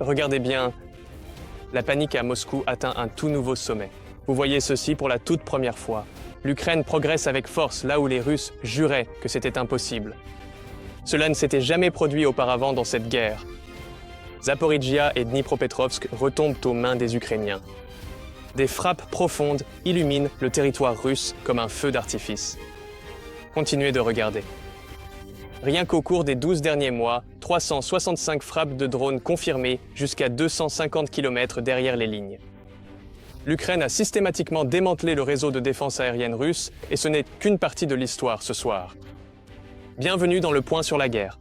regardez bien. La panique à Moscou atteint un tout nouveau sommet. Vous voyez ceci pour la toute première fois. L'Ukraine progresse avec force là où les Russes juraient que c'était impossible. Cela ne s'était jamais produit auparavant dans cette guerre. Zaporijjia et Dnipropetrovsk retombent aux mains des Ukrainiens. Des frappes profondes illuminent le territoire russe comme un feu d'artifice. Continuez de regarder. Rien qu'au cours des 12 derniers mois, 365 frappes de drones confirmées jusqu'à 250 km derrière les lignes. L'Ukraine a systématiquement démantelé le réseau de défense aérienne russe et ce n'est qu'une partie de l'histoire ce soir. Bienvenue dans le point sur la guerre.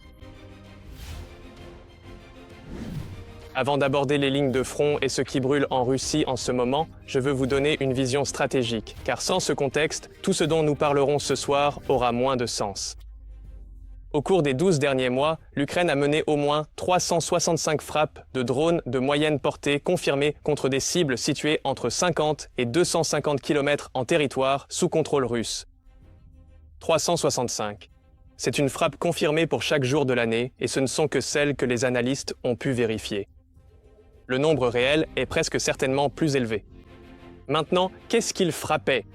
Avant d'aborder les lignes de front et ce qui brûle en Russie en ce moment, je veux vous donner une vision stratégique, car sans ce contexte, tout ce dont nous parlerons ce soir aura moins de sens. Au cours des 12 derniers mois, l'Ukraine a mené au moins 365 frappes de drones de moyenne portée confirmées contre des cibles situées entre 50 et 250 km en territoire sous contrôle russe. 365. C'est une frappe confirmée pour chaque jour de l'année et ce ne sont que celles que les analystes ont pu vérifier. Le nombre réel est presque certainement plus élevé. Maintenant, qu'est-ce qu'il frappait ?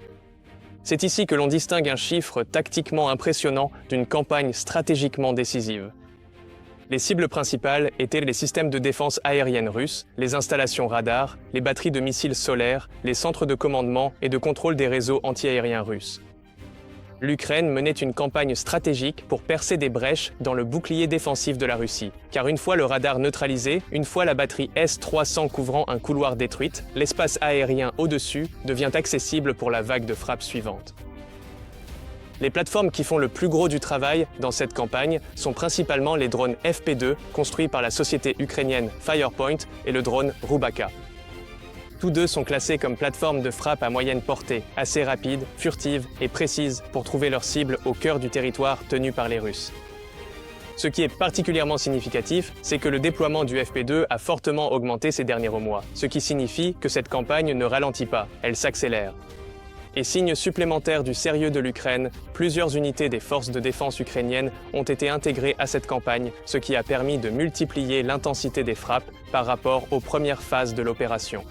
C'est ici que l'on distingue un chiffre tactiquement impressionnant d'une campagne stratégiquement décisive. Les cibles principales étaient les systèmes de défense aérienne russes, les installations radars, les batteries de missiles solaires, les centres de commandement et de contrôle des réseaux antiaériens russes. L'Ukraine menait une campagne stratégique pour percer des brèches dans le bouclier défensif de la Russie. Car une fois le radar neutralisé, une fois la batterie S-300 couvrant un couloir détruite, l'espace aérien au-dessus devient accessible pour la vague de frappe suivante. Les plateformes qui font le plus gros du travail dans cette campagne sont principalement les drones FP2 construits par la société ukrainienne Firepoint et le drone Rubaka. Tous deux sont classés comme plateformes de frappe à moyenne portée, assez rapides, furtives et précises pour trouver leur cible au cœur du territoire tenu par les Russes. Ce qui est particulièrement significatif, c'est que le déploiement du FP2 a fortement augmenté ces derniers mois, ce qui signifie que cette campagne ne ralentit pas, elle s'accélère. Et signe supplémentaire du sérieux de l'Ukraine, plusieurs unités des forces de défense ukrainiennes ont été intégrées à cette campagne, ce qui a permis de multiplier l'intensité des frappes par rapport aux premières phases de l'opération.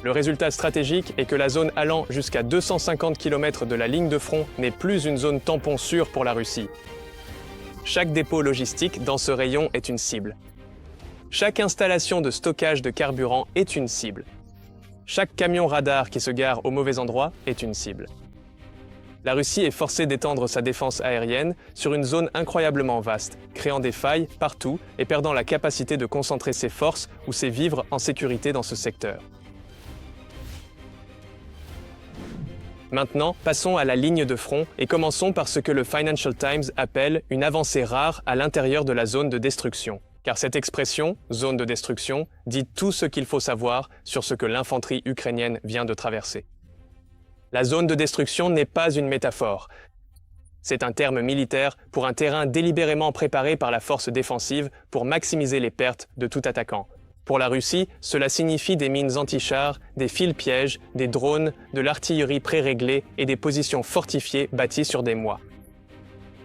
Le résultat stratégique est que la zone allant jusqu'à 250 km de la ligne de front n'est plus une zone tampon sûre pour la Russie. Chaque dépôt logistique dans ce rayon est une cible. Chaque installation de stockage de carburant est une cible. Chaque camion radar qui se gare au mauvais endroit est une cible. La Russie est forcée d'étendre sa défense aérienne sur une zone incroyablement vaste, créant des failles partout et perdant la capacité de concentrer ses forces ou ses vivres en sécurité dans ce secteur. Maintenant, passons à la ligne de front et commençons par ce que le Financial Times appelle une avancée rare à l'intérieur de la zone de destruction. Car cette expression, zone de destruction, dit tout ce qu'il faut savoir sur ce que l'infanterie ukrainienne vient de traverser. La zone de destruction n'est pas une métaphore. C'est un terme militaire pour un terrain délibérément préparé par la force défensive pour maximiser les pertes de tout attaquant. Pour la Russie, cela signifie des mines anti-chars, des fils-pièges, des drones, de l'artillerie pré-réglée et des positions fortifiées bâties sur des mois.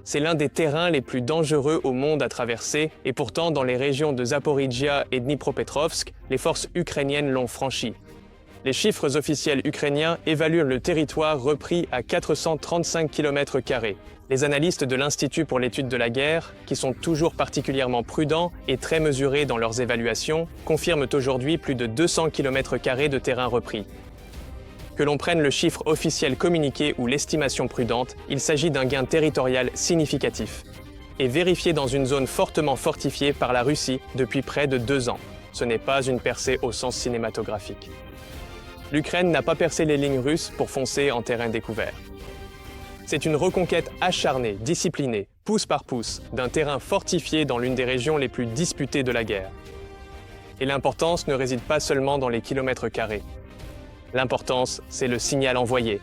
C'est l'un des terrains les plus dangereux au monde à traverser et pourtant dans les régions de Zaporijjia et Dnipropetrovsk, les forces ukrainiennes l'ont franchi. Les chiffres officiels ukrainiens évaluent le territoire repris à 435 km². Les analystes de l'Institut pour l'étude de la guerre, qui sont toujours particulièrement prudents et très mesurés dans leurs évaluations, confirment aujourd'hui plus de 200 km² de terrain repris. Que l'on prenne le chiffre officiel communiqué ou l'estimation prudente, il s'agit d'un gain territorial significatif. Et vérifié dans une zone fortement fortifiée par la Russie depuis près de 2 ans. Ce n'est pas une percée au sens cinématographique. L'Ukraine n'a pas percé les lignes russes pour foncer en terrain découvert. C'est une reconquête acharnée, disciplinée, pouce par pouce, d'un terrain fortifié dans l'une des régions les plus disputées de la guerre. Et l'importance ne réside pas seulement dans les kilomètres carrés. L'importance, c'est le signal envoyé.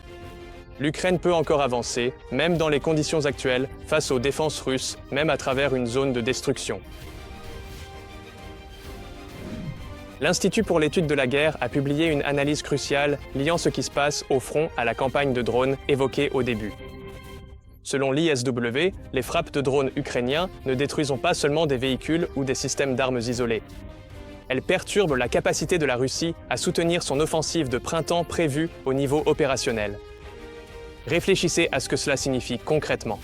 L'Ukraine peut encore avancer, même dans les conditions actuelles, face aux défenses russes, même à travers une zone de destruction. L'Institut pour l'étude de la guerre a publié une analyse cruciale liant ce qui se passe au front à la campagne de drones évoquée au début. Selon l'ISW, les frappes de drones ukrainiens ne détruisent pas seulement des véhicules ou des systèmes d'armes isolés. elle perturbe la capacité de la Russie à soutenir son offensive de printemps prévue au niveau opérationnel. Réfléchissez à ce que cela signifie concrètement.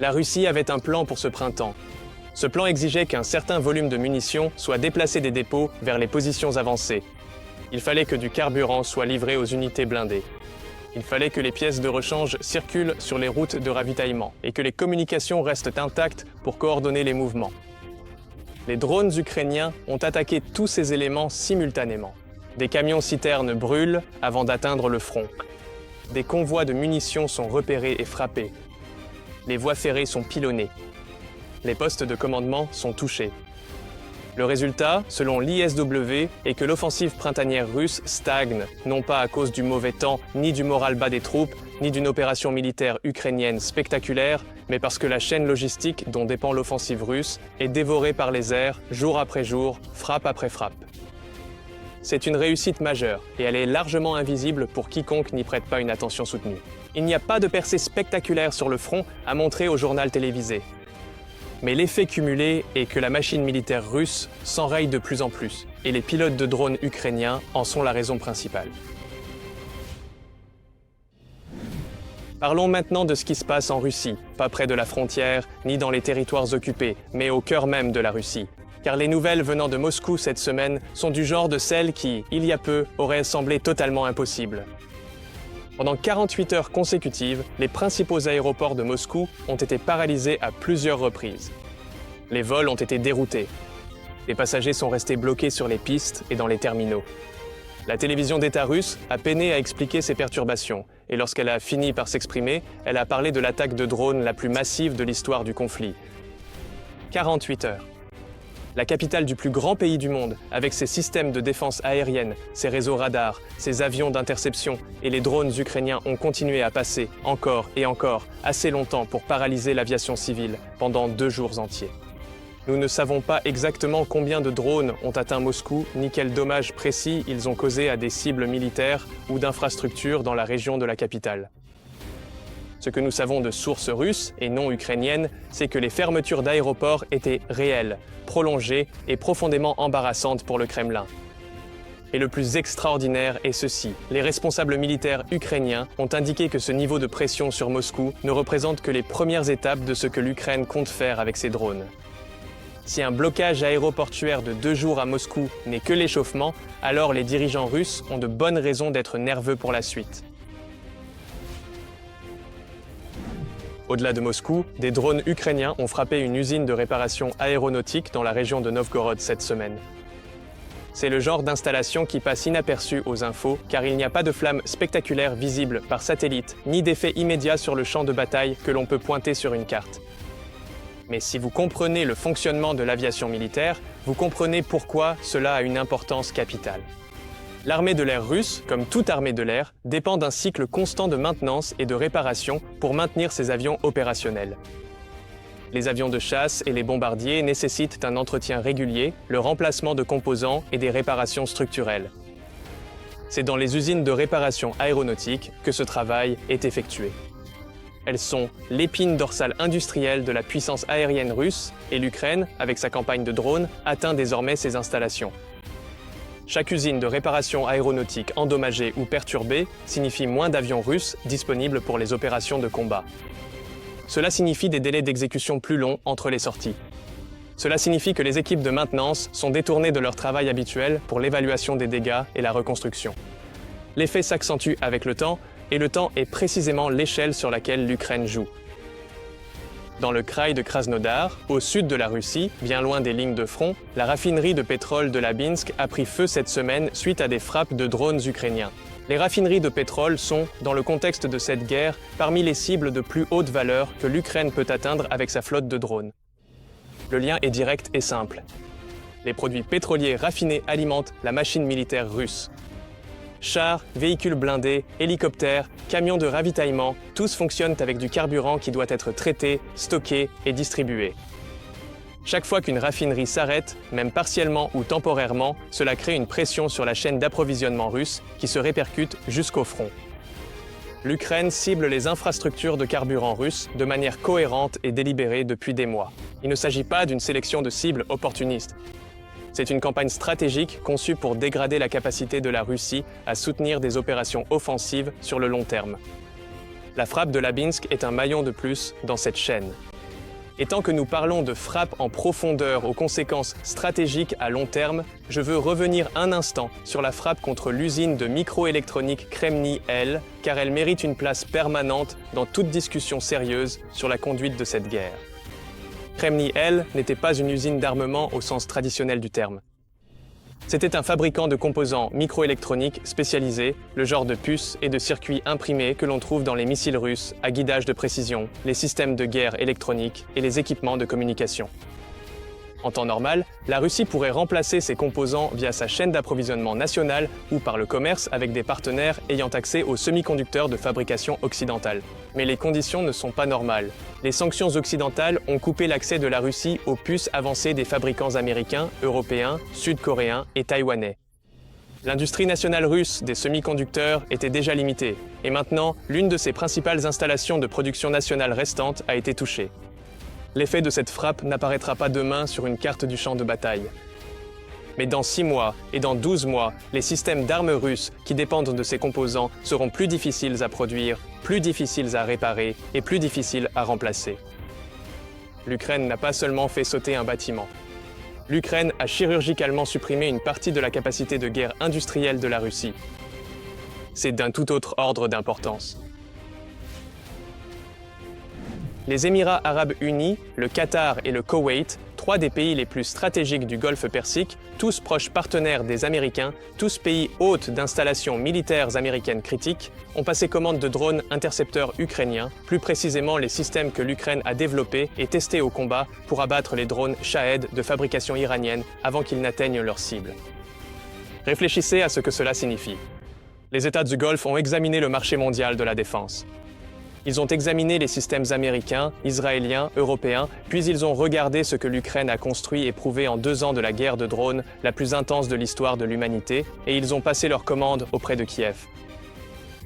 La Russie avait un plan pour ce printemps. Ce plan exigeait qu'un certain volume de munitions soit déplacé des dépôts vers les positions avancées. Il fallait que du carburant soit livré aux unités blindées. Il fallait que les pièces de rechange circulent sur les routes de ravitaillement et que les communications restent intactes pour coordonner les mouvements. Les drones ukrainiens ont attaqué tous ces éléments simultanément. Des camions-citernes brûlent avant d'atteindre le front. Des convois de munitions sont repérés et frappés. Les voies ferrées sont pilonnées. Les postes de commandement sont touchés. Le résultat, selon l'ISW, est que l'offensive printanière russe stagne, non pas à cause du mauvais temps, ni du moral bas des troupes, ni d'une opération militaire ukrainienne spectaculaire, mais parce que la chaîne logistique dont dépend l'offensive russe est dévorée par les airs, jour après jour, frappe après frappe. C'est une réussite majeure, et elle est largement invisible pour quiconque n'y prête pas une attention soutenue. Il n'y a pas de percée spectaculaire sur le front à montrer au journal télévisé. Mais l'effet cumulé est que la machine militaire russe s'enraye de plus en plus, et les pilotes de drones ukrainiens en sont la raison principale. Parlons maintenant de ce qui se passe en Russie, pas près de la frontière, ni dans les territoires occupés, mais au cœur même de la Russie. Car les nouvelles venant de Moscou cette semaine sont du genre de celles qui, il y a peu, auraient semblé totalement impossibles. Pendant 48 heures consécutives, les principaux aéroports de Moscou ont été paralysés à plusieurs reprises. Les vols ont été déroutés. Les passagers sont restés bloqués sur les pistes et dans les terminaux. La télévision d'État russe a peiné à expliquer ces perturbations, et lorsqu'elle a fini par s'exprimer, elle a parlé de l'attaque de drones la plus massive de l'histoire du conflit. 48 heures. La capitale du plus grand pays du monde, avec ses systèmes de défense aérienne, ses réseaux radars, ses avions d'interception et les drones ukrainiens ont continué à passer, encore et encore, assez longtemps pour paralyser l'aviation civile pendant 2 jours entiers. Nous ne savons pas exactement combien de drones ont atteint Moscou, ni quels dommages précis ils ont causés à des cibles militaires ou d'infrastructures dans la région de la capitale. Ce que nous savons de sources russes et non ukrainiennes, c'est que les fermetures d'aéroports étaient réelles, prolongées et profondément embarrassantes pour le Kremlin. Et le plus extraordinaire est ceci. Les responsables militaires ukrainiens ont indiqué que ce niveau de pression sur Moscou ne représente que les premières étapes de ce que l'Ukraine compte faire avec ses drones. Si un blocage aéroportuaire de 2 jours à Moscou n'est que l'échauffement, alors les dirigeants russes ont de bonnes raisons d'être nerveux pour la suite. Au-delà de Moscou, des drones ukrainiens ont frappé une usine de réparation aéronautique dans la région de Novgorod cette semaine. C'est le genre d'installation qui passe inaperçu aux infos, car il n'y a pas de flammes spectaculaires visibles par satellite, ni d'effet immédiat sur le champ de bataille que l'on peut pointer sur une carte. Mais si vous comprenez le fonctionnement de l'aviation militaire, vous comprenez pourquoi cela a une importance capitale. L'armée de l'air russe, comme toute armée de l'air, dépend d'un cycle constant de maintenance et de réparation pour maintenir ses avions opérationnels. Les avions de chasse et les bombardiers nécessitent un entretien régulier, le remplacement de composants et des réparations structurelles. C'est dans les usines de réparation aéronautique que ce travail est effectué. Elles sont l'épine dorsale industrielle de la puissance aérienne russe et l'Ukraine, avec sa campagne de drones, atteint désormais ces installations. Chaque usine de réparation aéronautique endommagée ou perturbée signifie moins d'avions russes disponibles pour les opérations de combat. Cela signifie des délais d'exécution plus longs entre les sorties. Cela signifie que les équipes de maintenance sont détournées de leur travail habituel pour l'évaluation des dégâts et la reconstruction. L'effet s'accentue avec le temps, et le temps est précisément l'échelle sur laquelle l'Ukraine joue. Dans le kraï de Krasnodar, au sud de la Russie, bien loin des lignes de front, la raffinerie de pétrole de Labinsk a pris feu cette semaine suite à des frappes de drones ukrainiens. Les raffineries de pétrole sont, dans le contexte de cette guerre, parmi les cibles de plus haute valeur que l'Ukraine peut atteindre avec sa flotte de drones. Le lien est direct et simple. Les produits pétroliers raffinés alimentent la machine militaire russe. Chars, véhicules blindés, hélicoptères, camions de ravitaillement, tous fonctionnent avec du carburant qui doit être traité, stocké et distribué. Chaque fois qu'une raffinerie s'arrête, même partiellement ou temporairement, cela crée une pression sur la chaîne d'approvisionnement russe qui se répercute jusqu'au front. L'Ukraine cible les infrastructures de carburant russes de manière cohérente et délibérée depuis des mois. Il ne s'agit pas d'une sélection de cibles opportunistes. C'est une campagne stratégique conçue pour dégrader la capacité de la Russie à soutenir des opérations offensives sur le long terme. La frappe de Labinsk est un maillon de plus dans cette chaîne. Et tant que nous parlons de frappe en profondeur aux conséquences stratégiques à long terme, je veux revenir un instant sur la frappe contre l'usine de microélectronique Kremny-L, car elle mérite une place permanente dans toute discussion sérieuse sur la conduite de cette guerre. Kremny-L n'était pas une usine d'armement au sens traditionnel du terme. C'était un fabricant de composants microélectroniques spécialisés, le genre de puces et de circuits imprimés que l'on trouve dans les missiles russes à guidage de précision, les systèmes de guerre électroniques et les équipements de communication. En temps normal, la Russie pourrait remplacer ces composants via sa chaîne d'approvisionnement nationale ou par le commerce avec des partenaires ayant accès aux semi-conducteurs de fabrication occidentale. Mais les conditions ne sont pas normales. Les sanctions occidentales ont coupé l'accès de la Russie aux puces avancées des fabricants américains, européens, sud-coréens et taïwanais. L'industrie nationale russe des semi-conducteurs était déjà limitée, et maintenant, l'une de ses principales installations de production nationale restantes a été touchée. L'effet de cette frappe n'apparaîtra pas demain sur une carte du champ de bataille. Mais dans 6 mois et dans 12 mois, les systèmes d'armes russes qui dépendent de ces composants seront plus difficiles à produire, plus difficiles à réparer et plus difficiles à remplacer. L'Ukraine n'a pas seulement fait sauter un bâtiment. L'Ukraine a chirurgicalement supprimé une partie de la capacité de guerre industrielle de la Russie. C'est d'un tout autre ordre d'importance. Les Émirats arabes unis, le Qatar et le Koweït, 3 des pays les plus stratégiques du Golfe Persique, tous proches partenaires des Américains, tous pays hôtes d'installations militaires américaines critiques, ont passé commande de drones intercepteurs ukrainiens, plus précisément les systèmes que l'Ukraine a développés et testés au combat pour abattre les drones Shahed de fabrication iranienne avant qu'ils n'atteignent leur cible. Réfléchissez à ce que cela signifie. Les États du Golfe ont examiné le marché mondial de la défense. Ils ont examiné les systèmes américains, israéliens, européens, puis ils ont regardé ce que l'Ukraine a construit et prouvé en 2 ans de la guerre de drones, la plus intense de l'histoire de l'humanité, et ils ont passé leur commande auprès de Kiev.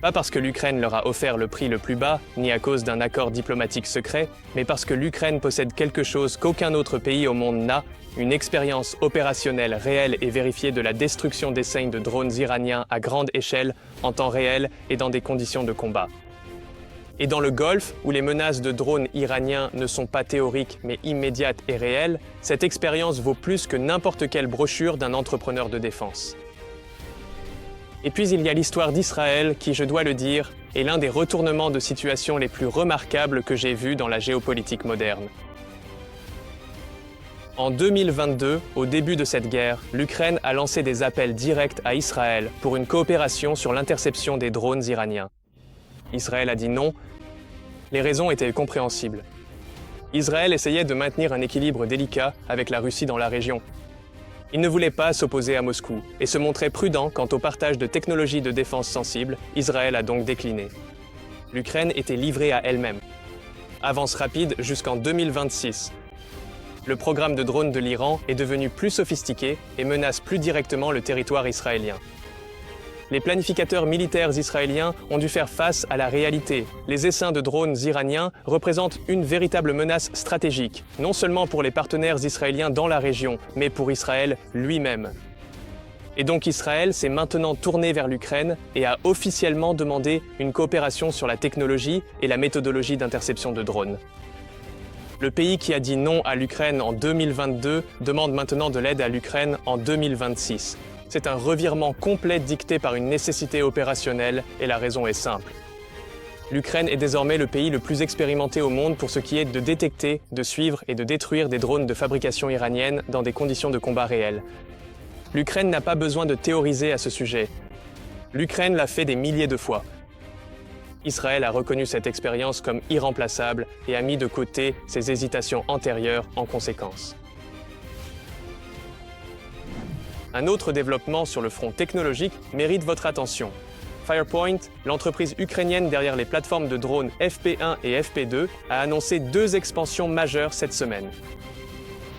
Pas parce que l'Ukraine leur a offert le prix le plus bas, ni à cause d'un accord diplomatique secret, mais parce que l'Ukraine possède quelque chose qu'aucun autre pays au monde n'a, une expérience opérationnelle réelle et vérifiée de la destruction d'essaims de drones iraniens à grande échelle, en temps réel et dans des conditions de combat. Et dans le Golfe, où les menaces de drones iraniens ne sont pas théoriques mais immédiates et réelles, cette expérience vaut plus que n'importe quelle brochure d'un entrepreneur de défense. Et puis il y a l'histoire d'Israël qui, je dois le dire, est l'un des retournements de situation les plus remarquables que j'ai vus dans la géopolitique moderne. En 2022, au début de cette guerre, l'Ukraine a lancé des appels directs à Israël pour une coopération sur l'interception des drones iraniens. Israël a dit non. Les raisons étaient compréhensibles. Israël essayait de maintenir un équilibre délicat avec la Russie dans la région. Il ne voulait pas s'opposer à Moscou et se montrait prudent quant au partage de technologies de défense sensibles. Israël a donc décliné. L'Ukraine était livrée à elle-même. Avance rapide jusqu'en 2026. Le programme de drones de l'Iran est devenu plus sophistiqué et menace plus directement le territoire israélien. Les planificateurs militaires israéliens ont dû faire face à la réalité. Les essaims de drones iraniens représentent une véritable menace stratégique, non seulement pour les partenaires israéliens dans la région, mais pour Israël lui-même. Et donc Israël s'est maintenant tourné vers l'Ukraine et a officiellement demandé une coopération sur la technologie et la méthodologie d'interception de drones. Le pays qui a dit non à l'Ukraine en 2022 demande maintenant de l'aide à l'Ukraine en 2026. C'est un revirement complet dicté par une nécessité opérationnelle et la raison est simple. L'Ukraine est désormais le pays le plus expérimenté au monde pour ce qui est de détecter, de suivre et de détruire des drones de fabrication iranienne dans des conditions de combat réelles. L'Ukraine n'a pas besoin de théoriser à ce sujet. L'Ukraine l'a fait des milliers de fois. Israël a reconnu cette expérience comme irremplaçable et a mis de côté ses hésitations antérieures en conséquence. Un autre développement sur le front technologique mérite votre attention. Firepoint, l'entreprise ukrainienne derrière les plateformes de drones FP1 et FP2, a annoncé 2 expansions majeures cette semaine.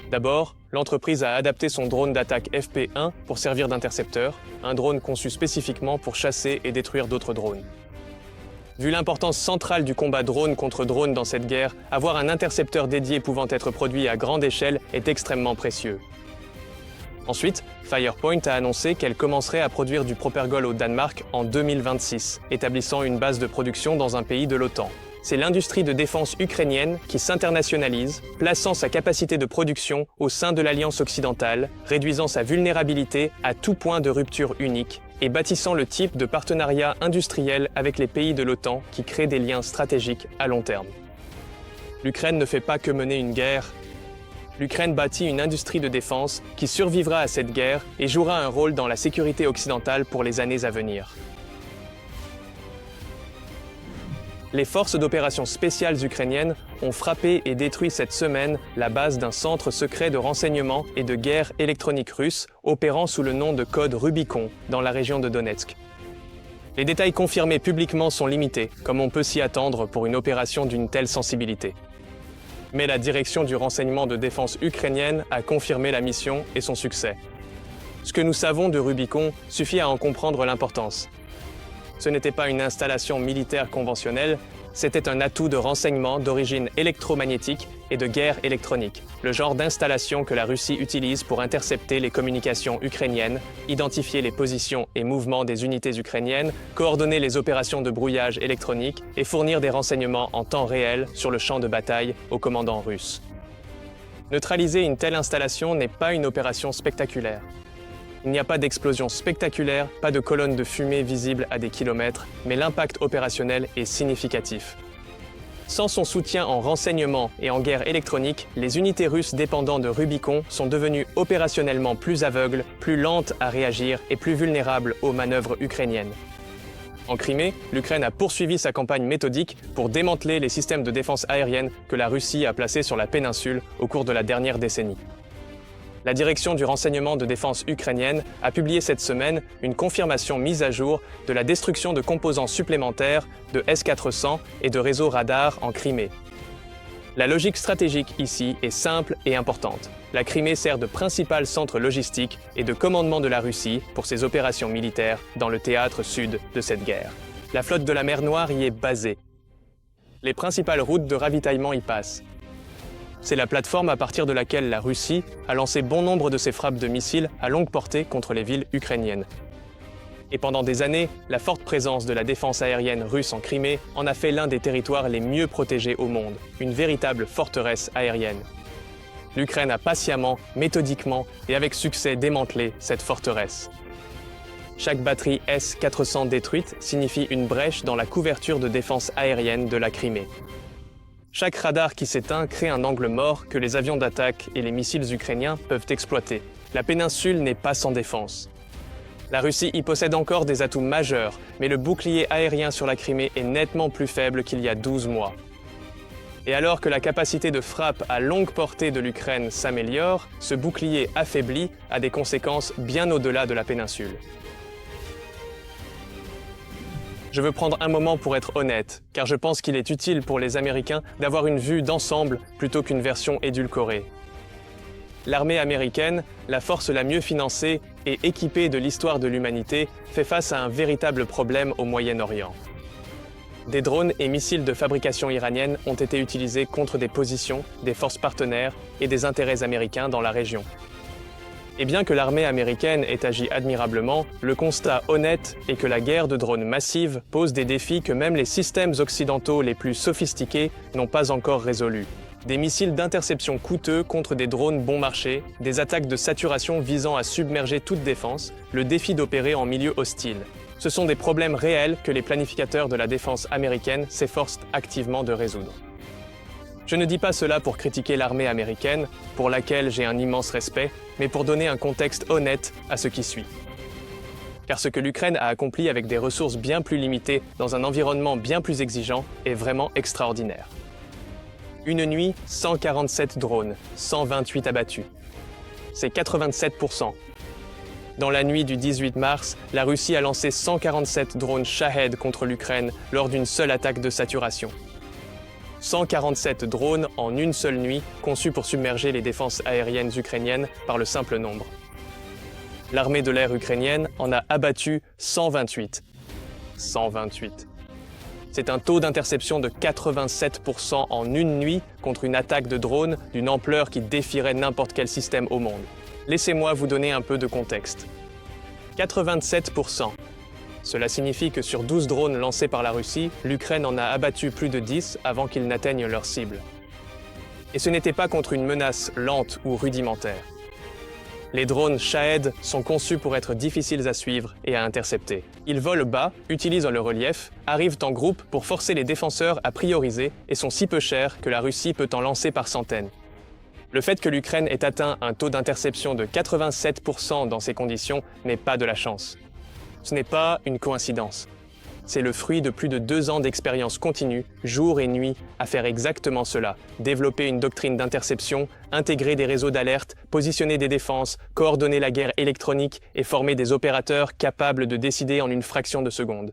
D'abord, l'entreprise a adapté son drone d'attaque FP1 pour servir d'intercepteur, un drone conçu spécifiquement pour chasser et détruire d'autres drones. Vu l'importance centrale du combat drone contre drone dans cette guerre, avoir un intercepteur dédié pouvant être produit à grande échelle est extrêmement précieux. Ensuite, Firepoint a annoncé qu'elle commencerait à produire du Propergol au Danemark en 2026, établissant une base de production dans un pays de l'OTAN. C'est l'industrie de défense ukrainienne qui s'internationalise, plaçant sa capacité de production au sein de l'Alliance occidentale, réduisant sa vulnérabilité à tout point de rupture unique et bâtissant le type de partenariat industriel avec les pays de l'OTAN qui crée des liens stratégiques à long terme. L'Ukraine ne fait pas que mener une guerre. L'Ukraine bâtit une industrie de défense qui survivra à cette guerre et jouera un rôle dans la sécurité occidentale pour les années à venir. Les forces d'opération spéciales ukrainiennes ont frappé et détruit cette semaine la base d'un centre secret de renseignement et de guerre électronique russe opérant sous le nom de code Rubicon dans la région de Donetsk. Les détails confirmés publiquement sont limités, comme on peut s'y attendre pour une opération d'une telle sensibilité. Mais la direction du renseignement de défense ukrainienne a confirmé la mission et son succès. Ce que nous savons de Rubicon suffit à en comprendre l'importance. Ce n'était pas une installation militaire conventionnelle, c'était un atout de renseignement d'origine électromagnétique et de guerre électronique, le genre d'installation que la Russie utilise pour intercepter les communications ukrainiennes, identifier les positions et mouvements des unités ukrainiennes, coordonner les opérations de brouillage électronique et fournir des renseignements en temps réel sur le champ de bataille au commandant russe. Neutraliser une telle installation n'est pas une opération spectaculaire. Il n'y a pas d'explosion spectaculaire, pas de colonne de fumée visible à des kilomètres, mais l'impact opérationnel est significatif. Sans son soutien en renseignement et en guerre électronique, les unités russes dépendant de Rubicon sont devenues opérationnellement plus aveugles, plus lentes à réagir et plus vulnérables aux manœuvres ukrainiennes. En Crimée, l'Ukraine a poursuivi sa campagne méthodique pour démanteler les systèmes de défense aérienne que la Russie a placés sur la péninsule au cours de la dernière décennie. La direction du renseignement de défense ukrainienne a publié cette semaine une confirmation mise à jour de la destruction de composants supplémentaires de S-400 et de réseaux radars en Crimée. La logique stratégique ici est simple et importante. La Crimée sert de principal centre logistique et de commandement de la Russie pour ses opérations militaires dans le théâtre sud de cette guerre. La flotte de la mer Noire y est basée. Les principales routes de ravitaillement y passent. C'est la plateforme à partir de laquelle la Russie a lancé bon nombre de ses frappes de missiles à longue portée contre les villes ukrainiennes. Et pendant des années, la forte présence de la défense aérienne russe en Crimée en a fait l'un des territoires les mieux protégés au monde, une véritable forteresse aérienne. L'Ukraine a patiemment, méthodiquement et avec succès démantelé cette forteresse. Chaque batterie S-400 détruite signifie une brèche dans la couverture de défense aérienne de la Crimée. Chaque radar qui s'éteint crée un angle mort que les avions d'attaque et les missiles ukrainiens peuvent exploiter. La péninsule n'est pas sans défense. La Russie y possède encore des atouts majeurs, mais le bouclier aérien sur la Crimée est nettement plus faible qu'il y a 12 mois. Et alors que la capacité de frappe à longue portée de l'Ukraine s'améliore, ce bouclier affaibli a des conséquences bien au-delà de la péninsule. Je veux prendre un moment pour être honnête, car je pense qu'il est utile pour les Américains d'avoir une vue d'ensemble plutôt qu'une version édulcorée. L'armée américaine, la force la mieux financée et équipée de l'histoire de l'humanité, fait face à un véritable problème au Moyen-Orient. Des drones et missiles de fabrication iranienne ont été utilisés contre des positions, des forces partenaires et des intérêts américains dans la région. Et bien que l'armée américaine ait agi admirablement, le constat honnête est que la guerre de drones massive pose des défis que même les systèmes occidentaux les plus sophistiqués n'ont pas encore résolus. Des missiles d'interception coûteux contre des drones bon marché, des attaques de saturation visant à submerger toute défense, le défi d'opérer en milieu hostile. Ce sont des problèmes réels que les planificateurs de la défense américaine s'efforcent activement de résoudre. Je ne dis pas cela pour critiquer l'armée américaine, pour laquelle j'ai un immense respect, mais pour donner un contexte honnête à ce qui suit. Car ce que l'Ukraine a accompli avec des ressources bien plus limitées dans un environnement bien plus exigeant est vraiment extraordinaire. Une nuit, 147 drones, 128 abattus. C'est 87%. Dans la nuit du 18 mars, la Russie a lancé 147 drones Shahed contre l'Ukraine lors d'une seule attaque de saturation. 147 drones en une seule nuit, conçus pour submerger les défenses aériennes ukrainiennes par le simple nombre. L'armée de l'air ukrainienne en a abattu 128. 128. C'est un taux d'interception de 87% en une nuit contre une attaque de drones d'une ampleur qui défierait n'importe quel système au monde. Laissez-moi vous donner un peu de contexte. 87%. Cela signifie que sur 12 drones lancés par la Russie, l'Ukraine en a abattu plus de 10 avant qu'ils n'atteignent leur cible. Et ce n'était pas contre une menace lente ou rudimentaire. Les drones Shahed sont conçus pour être difficiles à suivre et à intercepter. Ils volent bas, utilisent le relief, arrivent en groupe pour forcer les défenseurs à prioriser et sont si peu chers que la Russie peut en lancer par centaines. Le fait que l'Ukraine ait atteint un taux d'interception de 87% dans ces conditions n'est pas de la chance. Ce n'est pas une coïncidence. C'est le fruit de plus de 2 ans d'expérience continue, jour et nuit, à faire exactement cela. Développer une doctrine d'interception, intégrer des réseaux d'alerte, positionner des défenses, coordonner la guerre électronique et former des opérateurs capables de décider en une fraction de seconde.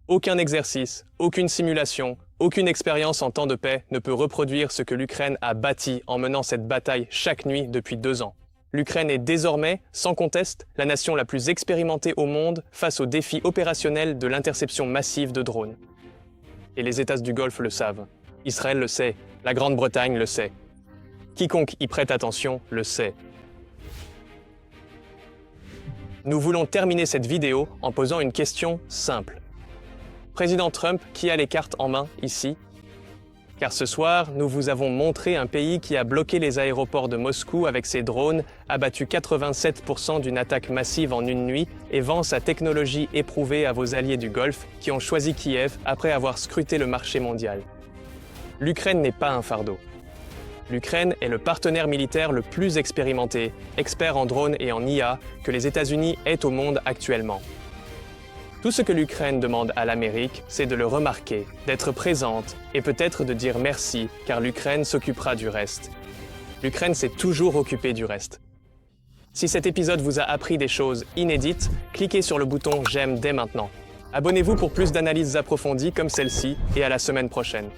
Aucun exercice, aucune simulation, aucune expérience en temps de paix ne peut reproduire ce que l'Ukraine a bâti en menant cette bataille chaque nuit depuis 2 ans. L'Ukraine est désormais, sans conteste, la nation la plus expérimentée au monde face au défi opérationnel de l'interception massive de drones. Et les États du Golfe le savent. Israël le sait, la Grande-Bretagne le sait. Quiconque y prête attention le sait. Nous voulons terminer cette vidéo en posant une question simple. Président Trump, qui a les cartes en main ici? Car ce soir, nous vous avons montré un pays qui a bloqué les aéroports de Moscou avec ses drones, abattu 87% d'une attaque massive en une nuit et vend sa technologie éprouvée à vos alliés du Golfe qui ont choisi Kiev après avoir scruté le marché mondial. L'Ukraine n'est pas un fardeau. L'Ukraine est le partenaire militaire le plus expérimenté, expert en drones et en IA, que les États-Unis aient au monde actuellement. Tout ce que l'Ukraine demande à l'Amérique, c'est de le remarquer, d'être présente et peut-être de dire merci, car l'Ukraine s'occupera du reste. L'Ukraine s'est toujours occupée du reste. Si cet épisode vous a appris des choses inédites, cliquez sur le bouton « J'aime » dès maintenant. Abonnez-vous pour plus d'analyses approfondies comme celle-ci et à la semaine prochaine.